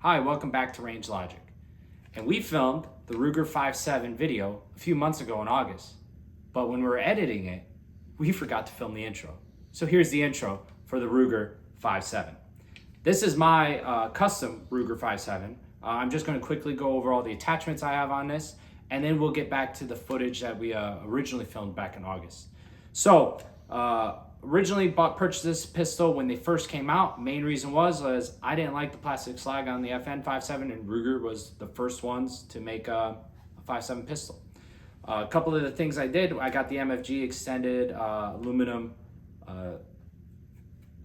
Hi, welcome back to Range Logic. And we filmed the Ruger 5.7 video a few months ago in August. But when we were editing it, we forgot to film the intro. So here's the intro for the Ruger 5.7. This is my custom Ruger 5.7. I'm just going to quickly go over all the attachments I have on this, and then we'll get back to the footage that we originally filmed back in August. So, originally purchased this pistol when they first came out. Main reason was I didn't like the plastic slag on the FN 5.7, and Ruger was the first ones to make a 5.7 pistol. A couple of the things I did, I got the MFG extended aluminum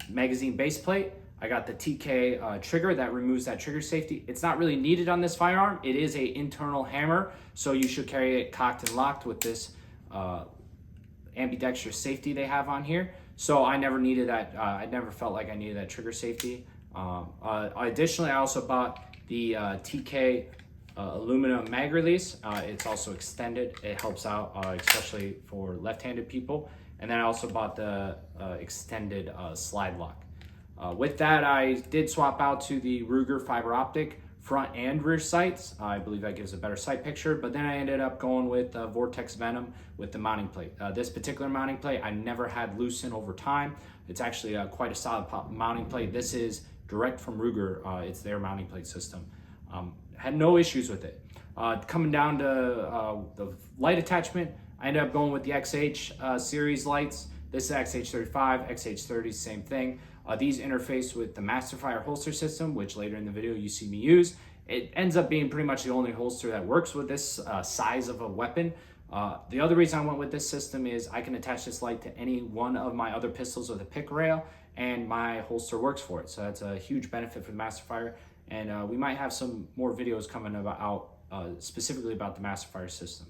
magazine base plate. I got the TK trigger that removes that trigger safety. It's not really needed on this firearm. It is a internal hammer, so you should carry it cocked and locked with this ambidextrous safety they have on here. So I never needed that. I never felt like I needed that trigger safety. Additionally, I also bought the TK aluminum mag release. It's also extended. It helps out, especially for left-handed people. And then I also bought the extended slide lock. With that, I did swap out to the Ruger fiber optic front and rear sights. I believe that gives a better sight picture, but then I ended up going with Vortex Venom with the mounting plate. This particular mounting plate I never had loosen over time. It's actually quite a solid mounting plate. This is direct from Ruger. It's their mounting plate system. Had no issues with it. Coming down to the light attachment, I ended up going with the XH series lights. This is XH35, XH30, same thing. These interface with the Masterfire holster system, which later in the video you see me use. It ends up being pretty much the only holster that works with this size of a weapon. The other reason I went with this system is I can attach this light to any one of my other pistols with a pick rail, and my holster works for it. So that's a huge benefit for the Masterfire. And we might have some more videos coming out specifically about the Masterfire system.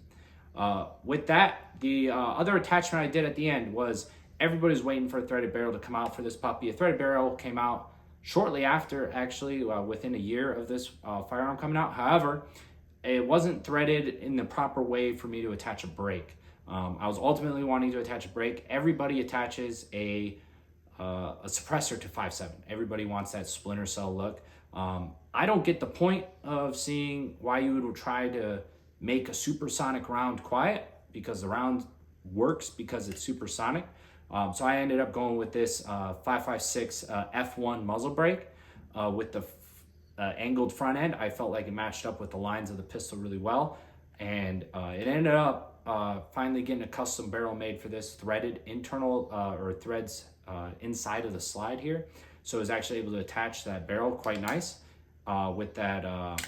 With that, the other attachment I did at the end was everybody's waiting for a threaded barrel to come out for this puppy. A threaded barrel came out shortly after, actually, within a year of this firearm coming out. However, it wasn't threaded in the proper way for me to attach a brake. I was ultimately wanting to attach a brake. Everybody attaches a suppressor to 5.7. Everybody wants that splinter cell look. I don't get the point of seeing why you would try to make a supersonic round quiet, because the round works because it's supersonic. So I ended up going with this 5.56 F1 muzzle brake with the angled front end. I felt like it matched up with the lines of the pistol really well, and it ended up finally getting a custom barrel made for this, threaded internal or threads inside of the slide here. So I was actually able to attach that barrel quite nice with that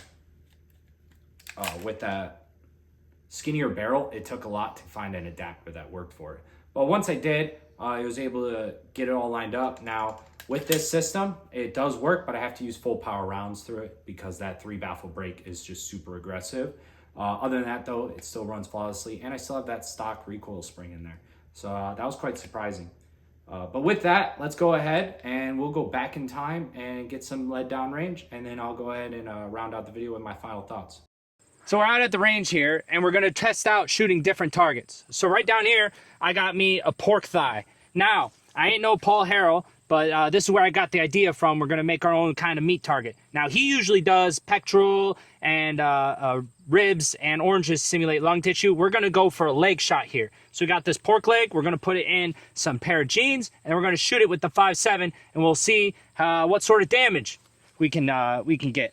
skinnier barrel. It took a lot to find an adapter that worked for it. But once I did, I was able to get it all lined up. Now, with this system, it does work, but I have to use full power rounds through it because that 3-baffle brake is just super aggressive. Other than that, though, it still runs flawlessly, and I still have that stock recoil spring in there. So that was quite surprising. But with that, let's go ahead and we'll go back in time and get some lead down range, and then I'll go ahead and round out the video with my final thoughts. So we're out at the range here, and we're going to test out shooting different targets. So right down here, I got me a pork thigh. Now, I ain't no Paul Harrell, but this is where I got the idea from. We're going to make our own kind of meat target. Now, he usually does pectoral and ribs and oranges simulate lung tissue. We're going to go for a leg shot here. So we got this pork leg. We're going to put it in some pair of jeans, and we're going to shoot it with the 5.7, and we'll see what sort of damage we can get.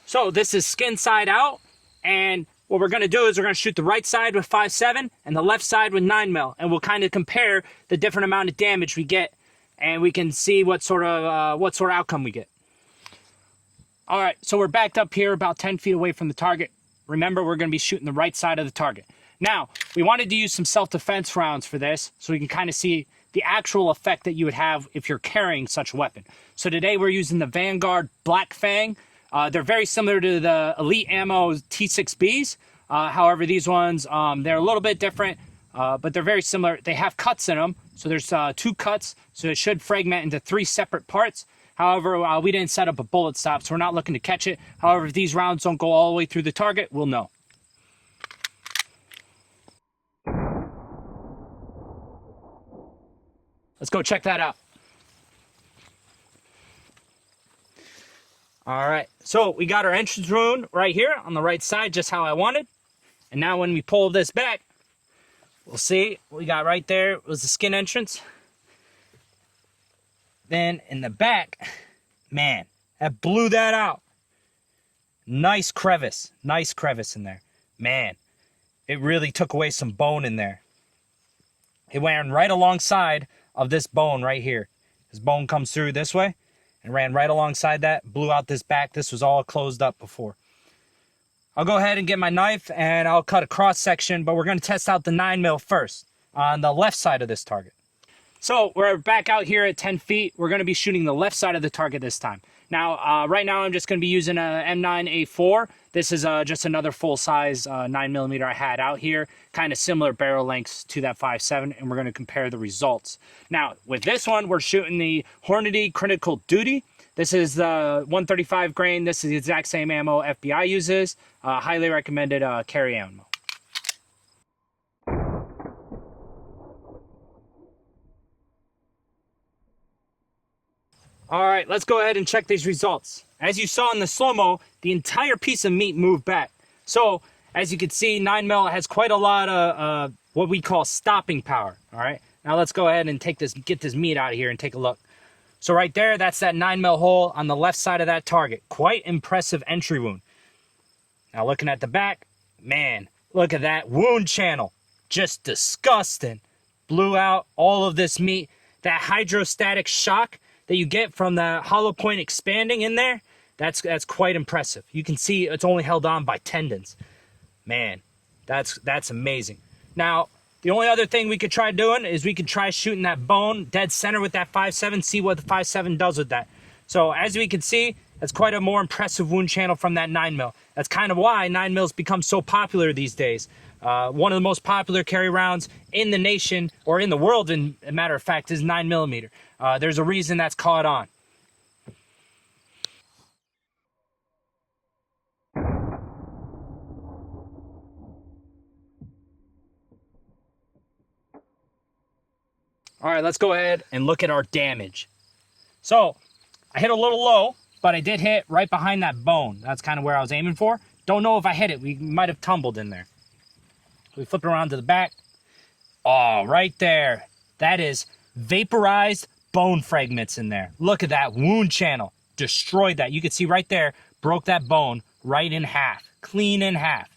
So this is skin side out, and what we're going to do is we're going to shoot the right side with 5.7 and the left side with 9mm, and we'll kind of compare the different amount of damage we get, and we can see what sort of outcome we get. All right, so we're backed up here about 10 feet away from the target. Remember, we're going to be shooting the right side of the target. Now, we wanted to use some self-defense rounds for this, so we can kind of see the actual effect that you would have if you're carrying such a weapon. So today we're using the Vanguard Blackfang. They're very similar to the Elite Ammo T6Bs. However, these ones, they're a little bit different, but they're very similar. They have cuts in them. So there's 2 cuts, so it should fragment into 3 separate parts. However, we didn't set up a bullet stop, so we're not looking to catch it. However, if these rounds don't go all the way through the target, we'll know. Let's go check that out. All right, so we got our entrance wound right here on the right side, just how I wanted. And now when we pull this back, we'll see what we got right there was the skin entrance. Then in the back, man, that blew that out. Nice crevice in there. Man, it really took away some bone in there. It went right alongside of this bone right here. This bone comes through this way and ran right alongside that, blew out this back. This was all closed up before. I'll go ahead and get my knife and I'll cut a cross section, but we're going to test out the 9mm first on the left side of this target. So we're back out here at 10 feet. We're going to be shooting the left side of the target this time. Now, right now I'm just going to be using a M9A4. This is just another full-size 9mm I had out here. Kind of similar barrel lengths to that 5.7, and we're going to compare the results. Now, with this one, we're shooting the Hornady Critical Duty. This is the 135 grain. This is the exact same ammo FBI uses. Highly recommended carry ammo. All right, let's go ahead and check these results. As you saw in the slow-mo, the entire piece of meat moved back. So, as you can see, 9mm has quite a lot of what we call stopping power. All right, now let's go ahead and get this meat out of here and take a look. So right there, that's that 9mm hole on the left side of that target. Quite impressive entry wound. Now looking at the back, man, look at that wound channel. Just disgusting. Blew out all of this meat. That hydrostatic shock that you get from the hollow point expanding in there, that's quite impressive. You can see it's only held on by tendons. Man, that's amazing. Now, the only other thing we could try doing is we could try shooting that bone dead center with that 5.7, see what the 5.7 does with that. So as we can see, that's quite a more impressive wound channel from that 9mm. That's kind of why 9mm become so popular these days. One of the most popular carry rounds in the nation, or in the world, in a matter of fact, is 9mm. There's a reason that's caught on. All right, let's go ahead and look at our damage. So, I hit a little low, but I did hit right behind that bone. That's kind of where I was aiming for. Don't know if I hit it. We might have tumbled in there. We flip it around to the back. Oh, right there. That is vaporized bone fragments in there. Look at that wound channel. Destroyed that. You can see right there, broke that bone right in half. Clean in half.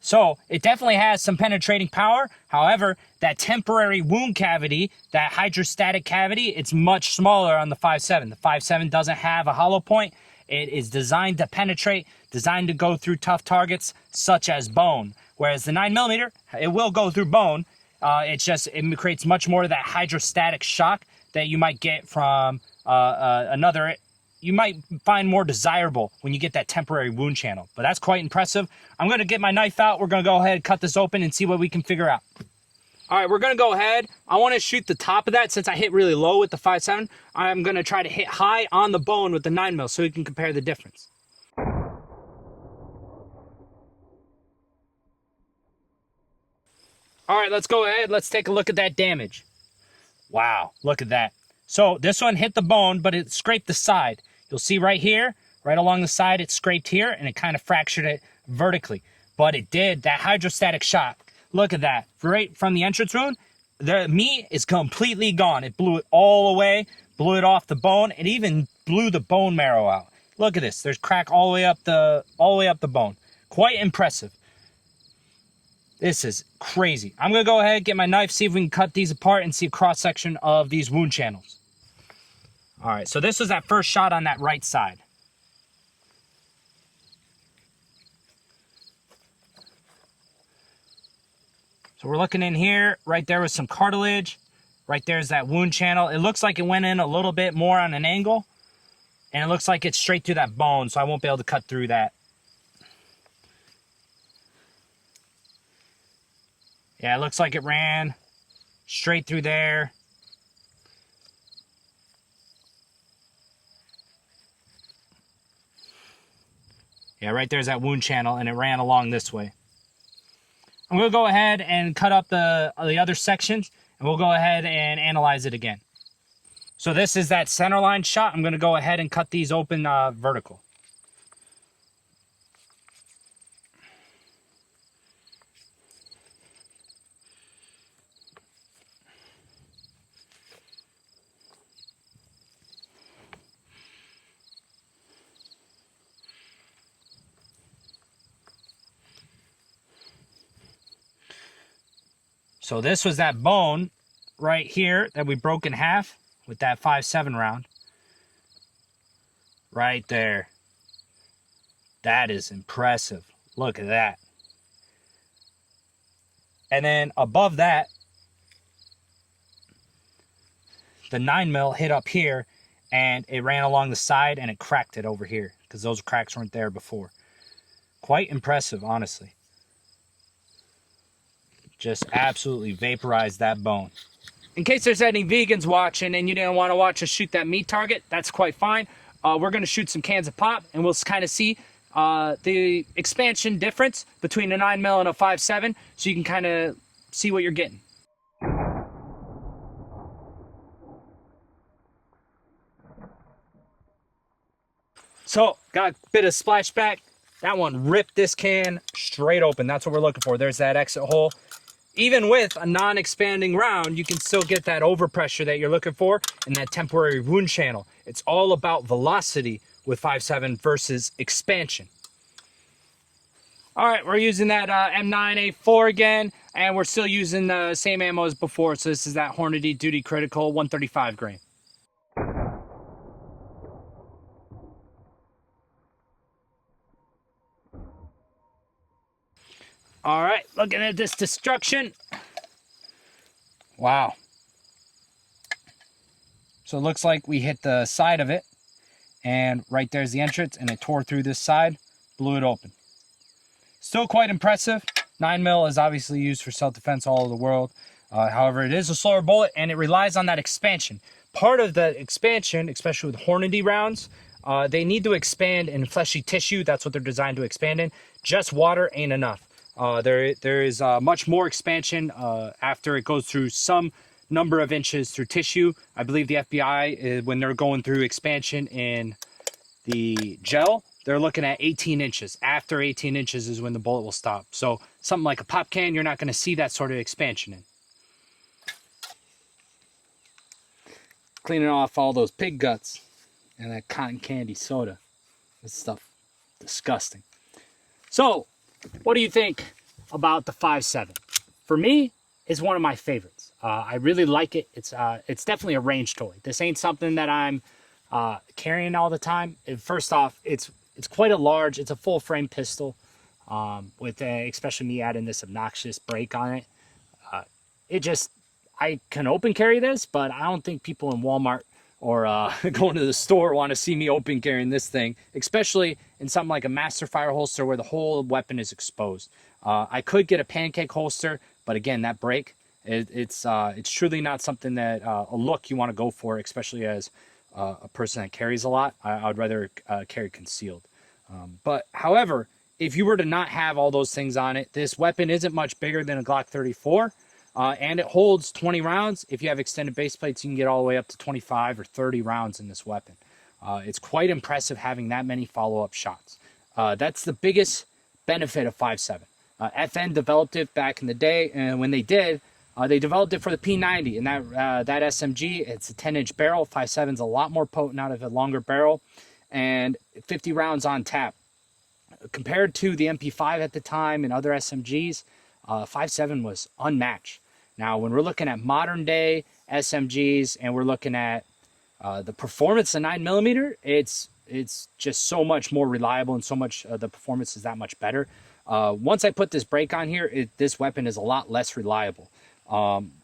So, it definitely has some penetrating power. However, that temporary wound cavity, that hydrostatic cavity, it's much smaller on the 5.7. The 5.7 doesn't have a hollow point. It is designed to penetrate, designed to go through tough targets, such as bone. Whereas the 9mm, it will go through bone. It creates much more of that hydrostatic shock that you might get from you might find more desirable when you get that temporary wound channel. But that's quite impressive. I'm going to get my knife out. We're going to go ahead and cut this open and see what we can figure out. All right, we're going to go ahead. I want to shoot the top of that since I hit really low with the 5.7. I'm going to try to hit high on the bone with the 9mm so we can compare the difference. All right, let's go ahead. Let's take a look at that damage. Wow, look at that. So this one hit the bone, but it scraped the side. You'll see right here, right along the side, it scraped here, and it kind of fractured it vertically. But it did, that hydrostatic shock. Look at that. Right from the entrance wound, the meat is completely gone. It blew it all away, blew it off the bone. It even blew the bone marrow out. Look at this. There's crack all the way up the bone. Quite impressive. This is crazy. I'm going to go ahead, get my knife, see if we can cut these apart and see a cross-section of these wound channels. All right, so this was that first shot on that right side. So we're looking in here. Right there was some cartilage. Right there's that wound channel. It looks like it went in a little bit more on an angle. And it looks like it's straight through that bone, so I won't be able to cut through that. Yeah, it looks like it ran straight through there. Yeah, right there's that wound channel, and it ran along this way. I'm going to go ahead and cut up the other sections, and we'll go ahead and analyze it again. So this is that center line shot. I'm going to go ahead and cut these open vertical. So this was that bone right here that we broke in half with that 5.7 round. Right there. That is impressive. Look at that. And then above that, the 9mm hit up here and it ran along the side and it cracked it over here because those cracks weren't there before. Quite impressive, honestly. Just absolutely vaporized that bone. In case there's any vegans watching and you didn't want to watch us shoot that meat target, that's quite fine. We're going to shoot some cans of pop and we'll kind of see the expansion difference between a 9mm and a 5.7 so you can kind of see what you're getting. So, got a bit of splashback. That one ripped this can straight open. That's what we're looking for. There's that exit hole. Even with a non-expanding round, you can still get that overpressure that you're looking for and that temporary wound channel. It's all about velocity with 5.7 versus expansion. All right, we're using that M9A4 again, and we're still using the same ammo as before. So this is that Hornady Duty Critical 135 grain. All right, looking at this destruction. Wow. So it looks like we hit the side of it, and right there's the entrance, and it tore through this side, blew it open. Still quite impressive. 9mm is obviously used for self-defense all over the world. However, it is a slower bullet, and it relies on that expansion. Part of the expansion, especially with Hornady rounds, they need to expand in fleshy tissue. That's what they're designed to expand in. Just water ain't enough. There is much more expansion after it goes through some number of inches through tissue. I believe the FBI, when they're going through expansion in the gel, they're looking at 18 inches. After 18 inches is when the bullet will stop. So something like a pop can, you're not going to see that sort of expansion in. Cleaning off all those pig guts and that cotton candy soda. This stuff, disgusting. So, what do you think about the 5.7? For me, it's one of my favorites. I really like it. It's definitely a range toy. This ain't something that I'm carrying all the time. First off, it's quite a large. It's a full frame pistol with especially me adding this obnoxious brake on it. I can open carry this, but I don't think people in Walmart or going to the store want to see me open carrying this thing, especially in something like a master fire holster where the whole weapon is exposed. I could get a pancake holster, but again, that brake, it's truly not something that a look you want to go for, especially as a person that carries a lot. I'd rather carry concealed. But however, if you were to not have all those things on it, this weapon isn't much bigger than a Glock 34. And it holds 20 rounds. If you have extended base plates, you can get all the way up to 25 or 30 rounds in this weapon. It's quite impressive having that many follow-up shots. That's the biggest benefit of 5.7. FN developed it back in the day, and when they did, they developed it for the P90, and that SMG, it's a 10-inch barrel. 5.7's a lot more potent out of a longer barrel, and 50 rounds on tap. Compared to the MP5 at the time and other SMGs, 5.7 was unmatched. Now, when we're looking at modern day SMGs and we're looking at the performance of 9mm, it's just so much more reliable and so much the performance is that much better. Once I put this brake on here, this weapon is a lot less reliable.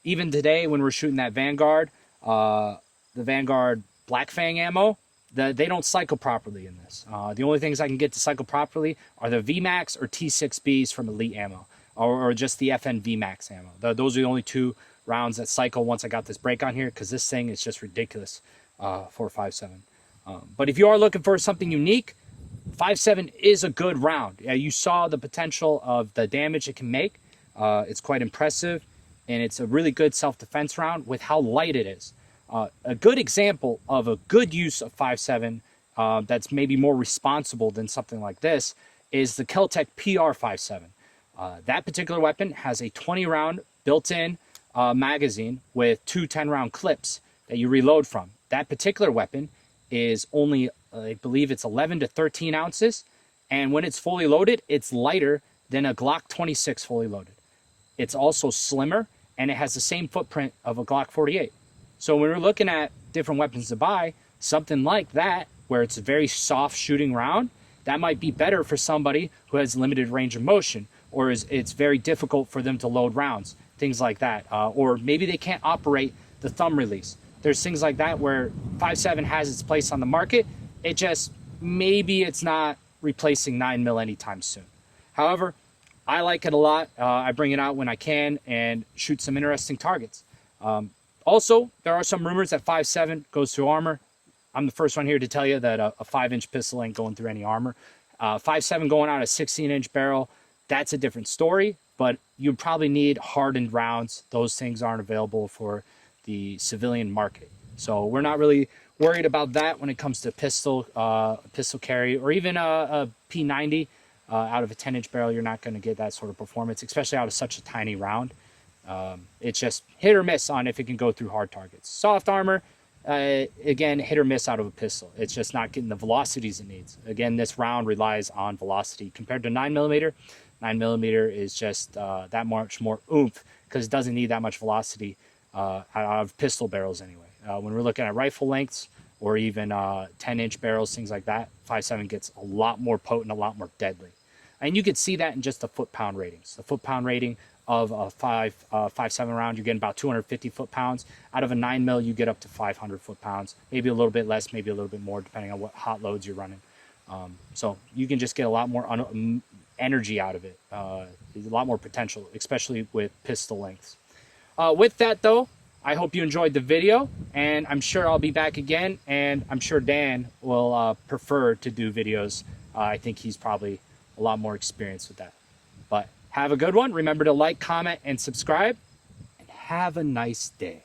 Even today, when we're shooting that Vanguard, the Vanguard Blackfang ammo, they don't cycle properly in this. The only things I can get to cycle properly are the VMAX or T6Bs from Elite Ammo, or just the FN VMAX ammo. Those are the only two rounds that cycle once I got this brake on here, because this thing is just ridiculous for 5.7. But if you are looking for something unique, 5.7 is a good round. You saw the potential of the damage it can make. It's quite impressive, and it's a really good self-defense round with how light it is. A good example of a good use of 5.7 that's maybe more responsible than something like this is the Keltec PR57. That particular weapon has a 20-round built-in magazine with two 10-round clips that you reload from. That particular weapon is only, I believe it's 11 to 13 ounces, and when it's fully loaded, it's lighter than a Glock 26 fully loaded. It's also slimmer, and it has the same footprint of a Glock 48. So when we're looking at different weapons to buy, something like that, where it's a very soft shooting round, that might be better for somebody who has limited range of motion, or it's very difficult for them to load rounds, things like that. Or maybe they can't operate the thumb release. There's things like that where 5.7 has its place on the market. It just, maybe it's not replacing 9mm anytime soon. However, I like it a lot. I bring it out when I can and shoot some interesting targets. Also, there are some rumors that 5.7 goes through armor. I'm the first one here to tell you that a 5-inch pistol ain't going through any armor. 5.7 going out a 16-inch barrel, that's a different story, but you probably need hardened rounds. Those things aren't available for the civilian market. So we're not really worried about that when it comes to pistol carry, or even a P90 out of a 10-inch barrel. You're not going to get that sort of performance, especially out of such a tiny round. It's just hit or miss on if it can go through hard targets. Soft armor, again, hit or miss out of a pistol. It's just not getting the velocities it needs. Again, this round relies on velocity compared to 9mm. 9mm is just that much more oomph because it doesn't need that much velocity out of pistol barrels anyway. When we're looking at rifle lengths or even 10-inch barrels, things like that, 5.7 gets a lot more potent, a lot more deadly. And you can see that in just the foot-pound ratings. The foot-pound rating of a 5.7 round, you're getting about 250 foot-pounds. Out of a 9mm, you get up to 500 foot-pounds, maybe a little bit less, maybe a little bit more, depending on what hot loads you're running. So you can just get a lot more energy out of it. There's a lot more potential, especially with pistol lengths. With that, though, I hope you enjoyed the video, and I'm sure I'll be back again, and I'm sure Dan will prefer to do videos. I think he's probably a lot more experienced with that. But have a good one. Remember to like, comment, and subscribe, and have a nice day.